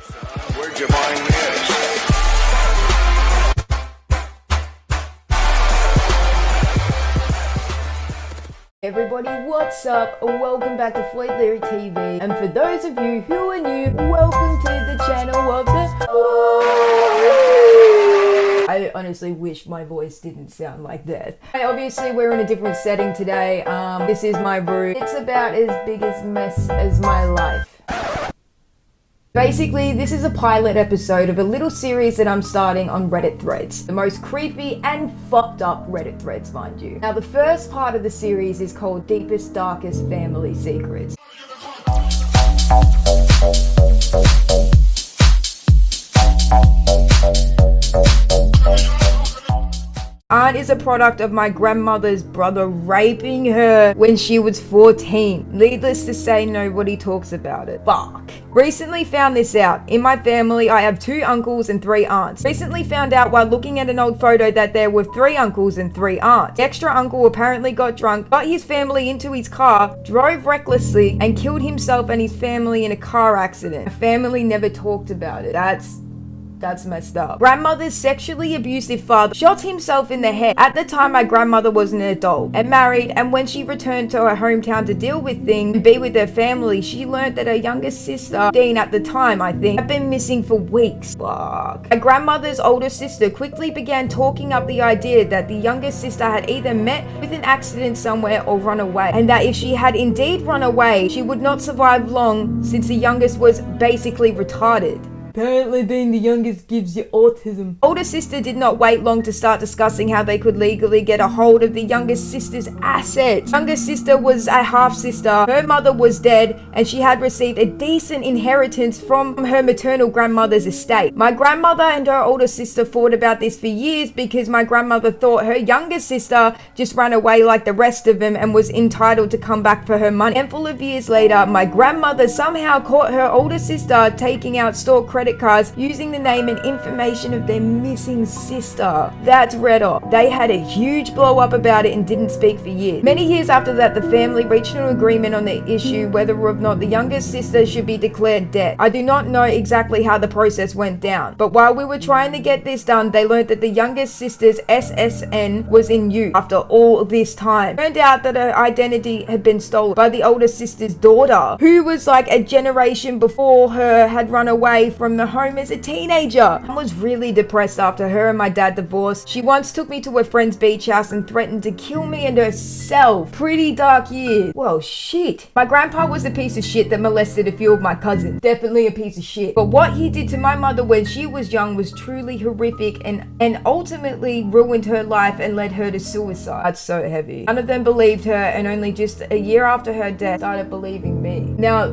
Where'd your mind is? Everybody, what's up? Welcome back to Floydd Lyricc TV. And for those of you who are new, welcome to the channel of the... I honestly wish my voice didn't sound like that. Obviously, we're in a different setting today. This is my room. It's about as big a mess as my life. Basically, this is a pilot episode of a little series that I'm starting on Reddit threads. The most creepy and fucked up Reddit threads, mind you. Now, the first part of the series is called Deepest, Darkest Family Secrets. Aunt is a product of my grandmother's brother raping her when she was 14. Needless to say, nobody talks about it. Fuck. Recently found this out. In my family, I have 2 uncles and 3 aunts. Recently found out while looking at an old photo that there were 3 uncles and 3 aunts. The extra uncle apparently got drunk, got his family into his car, drove recklessly, and killed himself and his family in a car accident. The family never talked about it. That's messed up. Grandmother's sexually abusive father shot himself in the head. At the time, my grandmother was an adult and married, and when she returned to her hometown to deal with things and be with her family, she learned that her youngest sister, Dean at the time, I think, had been missing for weeks. Fuck. My grandmother's older sister quickly began talking up the idea that the youngest sister had either met with an accident somewhere or run away, and that if she had indeed run away, she would not survive long since the youngest was basically retarded. Apparently being the youngest gives you autism. Older sister did not wait long to start discussing how they could legally get a hold of the youngest sister's assets. Youngest sister was a half sister, her mother was dead, and she had received a decent inheritance from her maternal grandmother's estate. My grandmother and her older sister fought about this for years because my grandmother thought her youngest sister just ran away like the rest of them and was entitled to come back for her money. A handful of years later, my grandmother somehow caught her older sister taking out store credit cards using the name and information of their missing sister. That's red hot. They had a huge blow up about it and didn't speak for years. Many years after that, the family reached an agreement on the issue whether or not the youngest sister should be declared dead. I do not know exactly how the process went down, but while we were trying to get this done, they learned that the youngest sister's SSN was in use. After all this time, it turned out that her identity had been stolen by the older sister's daughter, who was like a generation before her, had run away from the home as a teenager. I was really depressed after her and my dad divorced. She once took me to a friend's beach house and threatened to kill me and herself. Pretty dark years. Well, shit. My grandpa was a piece of shit that molested a few of my cousins. Definitely a piece of shit. But what he did to my mother when she was young was truly horrific and ultimately ruined her life and led her to suicide. That's so heavy. None of them believed her, and only just a year after her death started believing me. Now,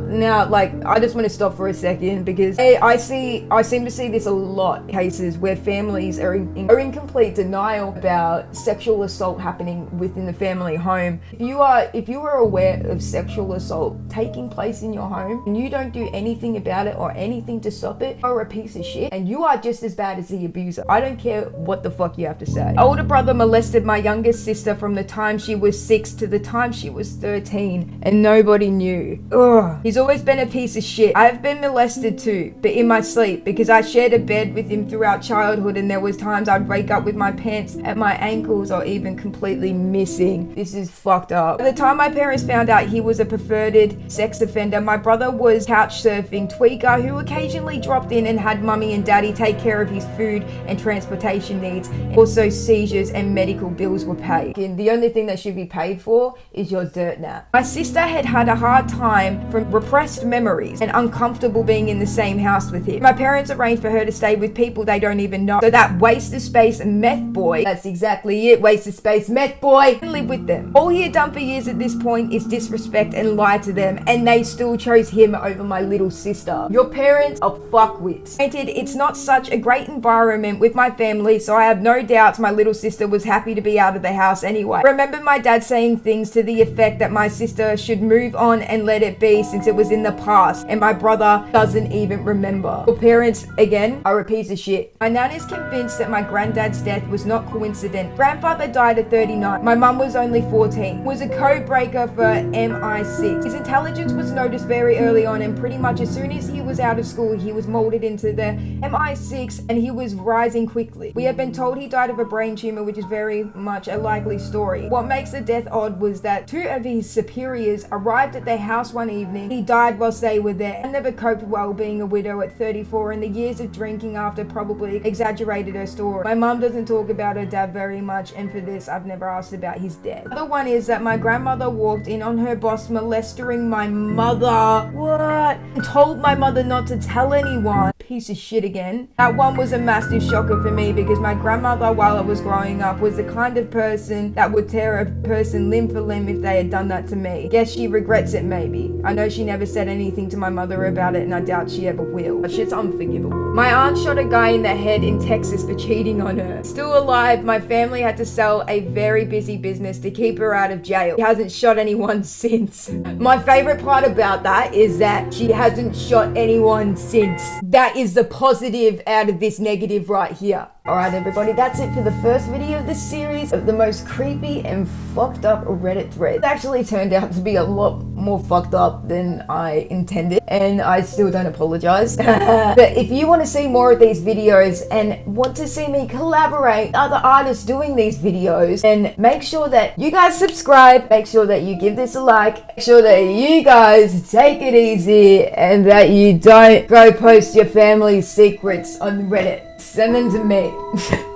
like, I just want to stop for a second because I seem to see this a lot, cases where families are in complete denial about sexual assault happening within the family home. If you are aware of sexual assault taking place in your home and you don't do anything about it or anything to stop it, you're a piece of shit and you are just as bad as the abuser. I don't care what the fuck you have to say. Older brother molested my youngest sister from the time she was 6 to the time she was 13 and nobody knew. Ugh. He's always been a piece of shit. I have been molested too, but in my sleep, because I shared a bed with him throughout childhood, and there was times I'd wake up with my pants at my ankles or even completely missing. This is fucked up. By the time my parents found out he was a perverted sex offender, my brother was couch surfing tweaker who occasionally dropped in and had mummy and daddy take care of his food and transportation needs. Also seizures and medical bills were paid. And the only thing that should be paid for is your dirt nap. My sister had had a hard time from repressed memories and uncomfortable being in the same house with him. My parents arranged for her to stay with people they don't even know. So that waste of space meth boy, that's exactly it, waste of space meth boy, can live with them. All he had done for years at this point is disrespect and lie to them, and they still chose him over my little sister. Your parents are fuckwits. Granted, it's not such a great environment with my family, so I have no doubts my little sister was happy to be out of the house anyway. I remember my dad saying things to the effect that my sister should move on and let it be since it was in the past, and my brother doesn't even remember. mother. Your parents, again, are a piece of shit. My nan is convinced that my granddad's death was not coincident. Grandfather died at 39. My mum was only 14. Was a code breaker for MI6. His intelligence was noticed very early on, and pretty much as soon as he was out of school, he was molded into the MI6 and he was rising quickly. We have been told he died of a brain tumor, which is very much a likely story. What makes the death odd was that 2 of his superiors arrived at their house one evening. He died whilst they were there and never coped well being a widow at 34, and the years of drinking after probably exaggerated her story. My mum doesn't talk about her dad very much, and for this I've never asked about his death. The other one is that my grandmother walked in on her boss molesting my mother. What? And told my mother not to tell anyone. Piece of shit again. That one was a massive shocker for me because my grandmother, while I was growing up, was the kind of person that would tear a person limb for limb if they had done that to me. Guess she regrets it maybe. I know she never said anything to my mother about it, and I doubt she ever will. But shit's unforgivable. My aunt shot a guy in the head in Texas for cheating on her. Still alive, my family had to sell a very busy business to keep her out of jail. He hasn't shot anyone since. My favorite part about that is that she hasn't shot anyone since. That is the positive out of this negative right here. Alright everybody, that's it for the first video of this series of the most creepy and fucked up Reddit thread. It actually turned out to be a lot more fucked up than I intended, and I still don't apologize. But if you want to see more of these videos and want to see me collaborate with other artists doing these videos, then make sure that you guys subscribe, make sure that you give this a like, make sure that you guys take it easy, and that you don't go post your family's secrets on Reddit. Send them to me.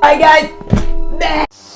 Bye guys.